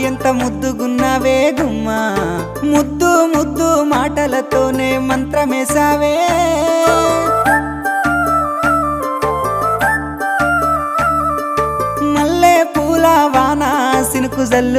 ఎంత ముద్దుగున్నావే గుమ్మా ముద్దు ముద్దు మాటలతోనే మంత్రమేసావే మల్లె పూల వాన సినుకు జల్లు